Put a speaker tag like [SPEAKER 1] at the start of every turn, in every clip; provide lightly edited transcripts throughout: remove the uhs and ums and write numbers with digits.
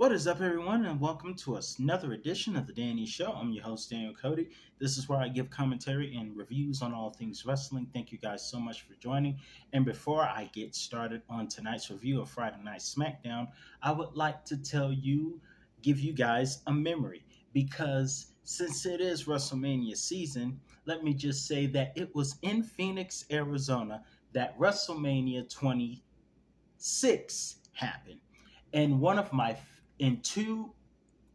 [SPEAKER 1] What is up, everyone, and welcome to another edition of the Danny Show. I'm your host, Daniel Cody. This is where I give commentary and reviews on all things wrestling. Thank you guys so much for joining. And before I get started on tonight's review of Friday Night Smackdown, I would like to give you guys a memory because since it is WrestleMania season, let me just say that it was in Phoenix, Arizona that WrestleMania 26 happened. And one of my and two,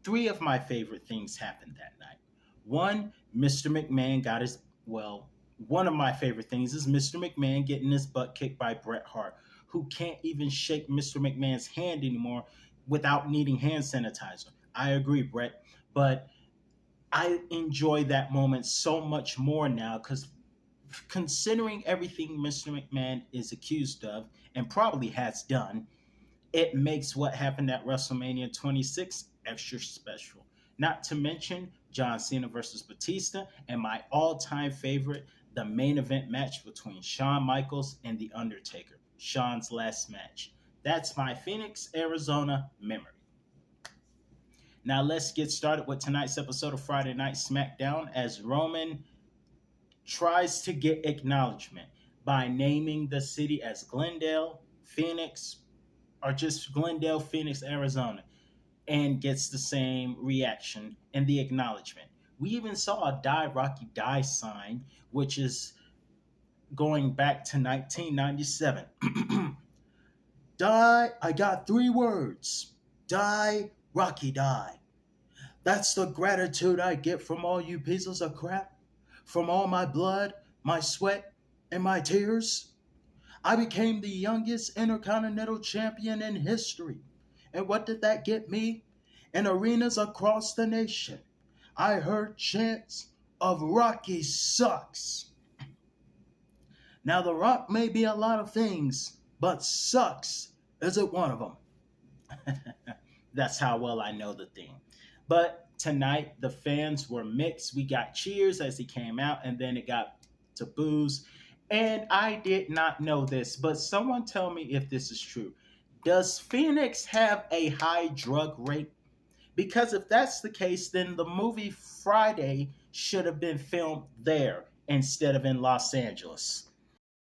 [SPEAKER 1] three of my favorite things happened that night. One, Mr. McMahon got his, well, one of my favorite things is Mr. McMahon getting his butt kicked by Bret Hart, who can't even shake Mr. McMahon's hand anymore without needing hand sanitizer. I agree, Bret, but I enjoy that moment so much more now because considering everything Mr. McMahon is accused of and probably has done, it makes what happened at WrestleMania 26 extra special. Not to mention John Cena versus Batista and my all-time favorite, the main event match between Shawn Michaels and The Undertaker, Shawn's last match. That's my Phoenix, Arizona memory. Now let's get started with tonight's episode of Friday Night Smackdown as Roman tries to get acknowledgement by naming the city as Glendale, Phoenix, or just Glendale, Phoenix, Arizona, and gets the same reaction and the acknowledgement. We even saw a Die Rocky Die sign, which is going back to 1997. Die, I got three words. Die, Rocky, die. That's the gratitude I get from all you pieces of crap, from all my blood, my sweat, and my tears. I became the youngest Intercontinental Champion in history. And what did that get me? In arenas across the nation, I heard chants of Rocky sucks. Now, The Rock may be a lot of things, but sucks isn't one of them. That's how well I know the thing. But tonight, the fans were mixed. We got cheers as he came out, and then it got to boos. And I did not know this, but someone tell me if this is true. Does Phoenix have a high drug rate? Because if that's the case, then the movie Friday should have been filmed there instead of in Los Angeles.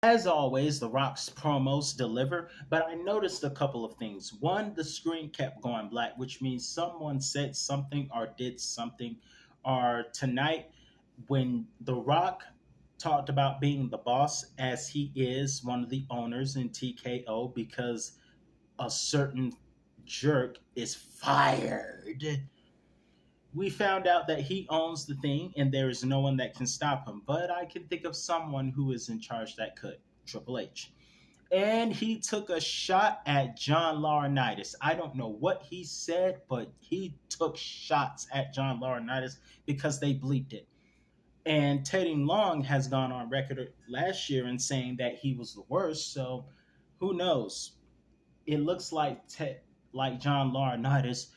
[SPEAKER 1] As always, The Rock's promos deliver, but I noticed a couple of things. One, the screen kept going black, which means someone said something or did something. Or tonight, when The Rock talked about being the boss, as he is one of the owners in TKO because a certain jerk is fired. We found out that he owns the thing and there is no one that can stop him. But I can think of someone who is in charge that could. Triple H. And he took a shot at John Laurinaitis. I don't know what he said, but he took shots at John Laurinaitis because they bleeped it. And Teddy Long has gone on record last year in saying that he was the worst. So who knows? It looks like John Laurinaitis,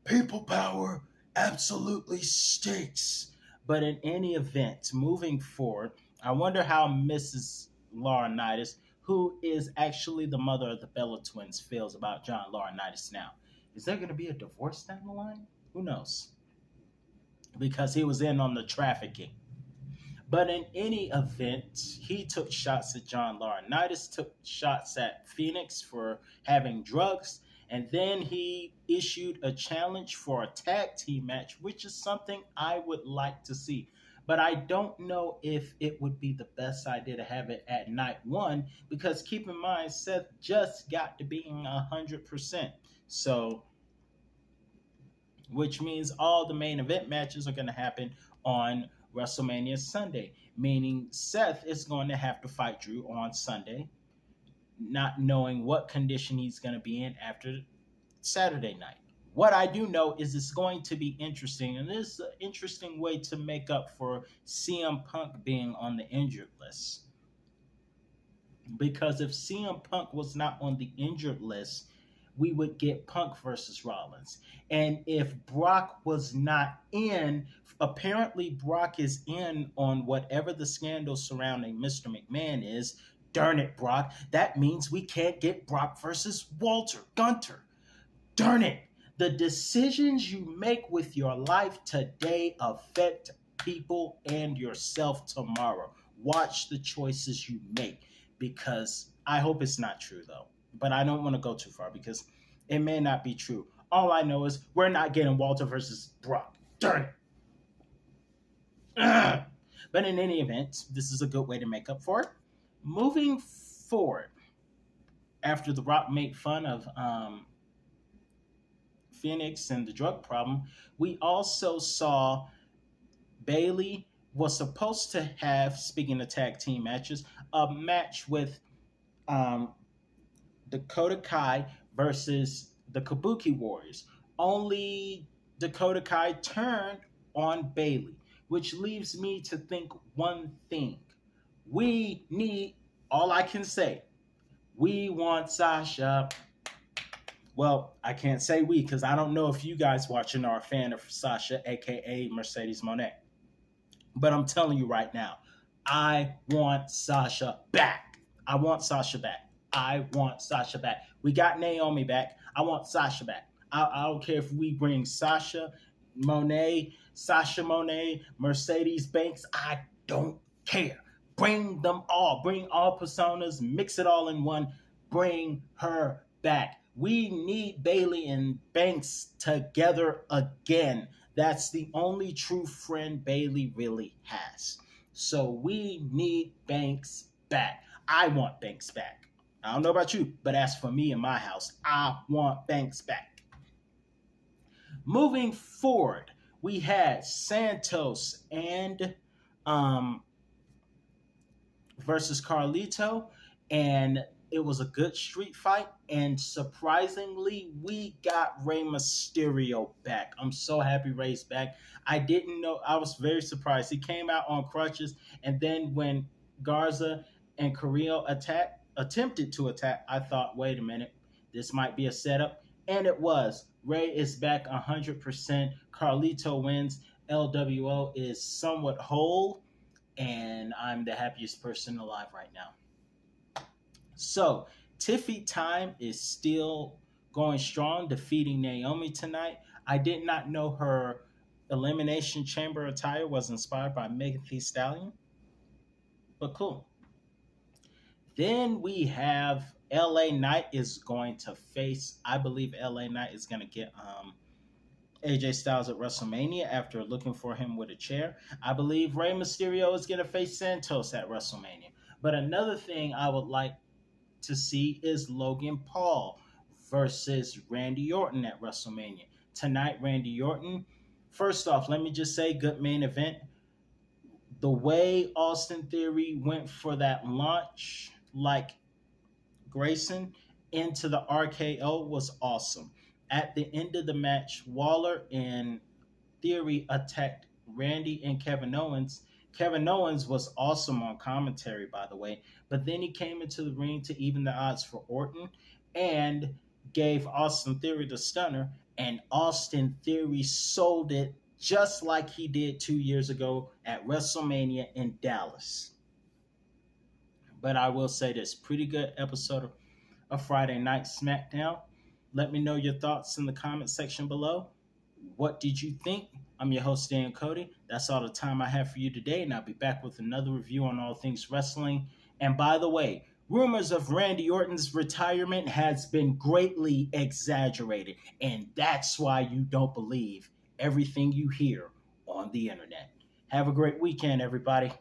[SPEAKER 1] people power absolutely stinks. But in any event, moving forward, I wonder how Mrs. Laurinaitis, who is actually the mother of the Bella twins, feels about John Laurinaitis now. Is there going to be a divorce down the line? Who knows? Because he was in on the trafficking. But in any event, he took shots at John Laurinaitis, took shots at Phoenix for having drugs, and then he issued a challenge for a tag team match, which is something I would like to see. But I don't know if it would be the best idea to have it at night one, because keep in mind, Seth just got to being 100%. So, which means all the main event matches are going to happen on WrestleMania Sunday, meaning Seth is going to have to fight Drew on Sunday, not knowing what condition he's going to be in after Saturday night. What I do know is it's going to be interesting, and this is an interesting way to make up for CM Punk being on the injured list. Because if CM Punk was not on the injured list, we would get Punk versus Rollins. And if Brock was not in, apparently Brock is in on whatever the scandal surrounding Mr. McMahon is. Darn it, Brock. That means we can't get Brock versus Walter Gunter. Darn it. The decisions you make with your life today affect people and yourself tomorrow. Watch the choices you make, because I hope it's not true though. But I don't want to go too far because it may not be true. All I know is we're not getting Walter versus Brock. Darn it. Ugh. But in any event, this is a good way to make up for it. Moving forward, after The Rock made fun of Phoenix and the drug problem, we also saw Bailey was supposed to have, speaking of tag team matches, a match with um, Dakota Kai versus the Kabuki Warriors. Only Dakota Kai turned on Bailey, which leaves me to think one thing. We need, all I can say, we want Sasha. Well, I can't say we because I don't know if you guys watching are a fan of Sasha, aka Mercedes Monet. But I'm telling you right now, I want Sasha back. I want Sasha back. I want Sasha back. We got Naomi back. I want Sasha back. I don't care if we bring Sasha Monet, Mercedes Banks. I don't care. Bring them all. Bring all personas. Mix it all in one. Bring her back. We need Bailey and Banks together again. That's the only true friend Bailey really has. So we need Banks back. I want Banks back. I don't know about you, but as for me in my house, I want Banks back. Moving forward, we had Santos and versus Carlito, and it was a good street fight. And surprisingly, we got Rey Mysterio back. I'm so happy Rey's back. I didn't know. I was very surprised. He came out on crutches, and then when Garza and Carrillo attempted to attack, I thought, wait a minute, this might be a setup, and it was. Rey is back 100%. Carlito wins. LWO is somewhat whole, and I'm the happiest person alive right now. So, Tiffy Time is still going strong, defeating Naomi tonight. I did not know her Elimination Chamber attire was inspired by Megan Thee Stallion, but cool. Then we have LA Knight is going to face, I believe LA Knight is going to get AJ Styles at WrestleMania after looking for him with a chair. I believe Rey Mysterio is going to face Santos at WrestleMania. But another thing I would like to see is Logan Paul versus Randy Orton at WrestleMania. Tonight, Randy Orton. First off, let me just say, good main event. The way Austin Theory went for that launch, like Grayson, into the RKO was awesome. At the end of the match, Waller and Theory attacked Randy and Kevin Owens. Kevin Owens was awesome on commentary, by the way, but then he came into the ring to even the odds for Orton and gave Austin Theory the stunner, and Austin Theory sold it just like he did 2 years ago at WrestleMania in Dallas. But I will say this, pretty good episode of Friday Night Smackdown. Let me know your thoughts in the comment section below. What did you think? I'm your host, Dan Cody. That's all the time I have for you today, and I'll be back with another review on all things wrestling. And by the way, rumors of Randy Orton's retirement has been greatly exaggerated, and that's why you don't believe everything you hear on the internet. Have a great weekend, everybody.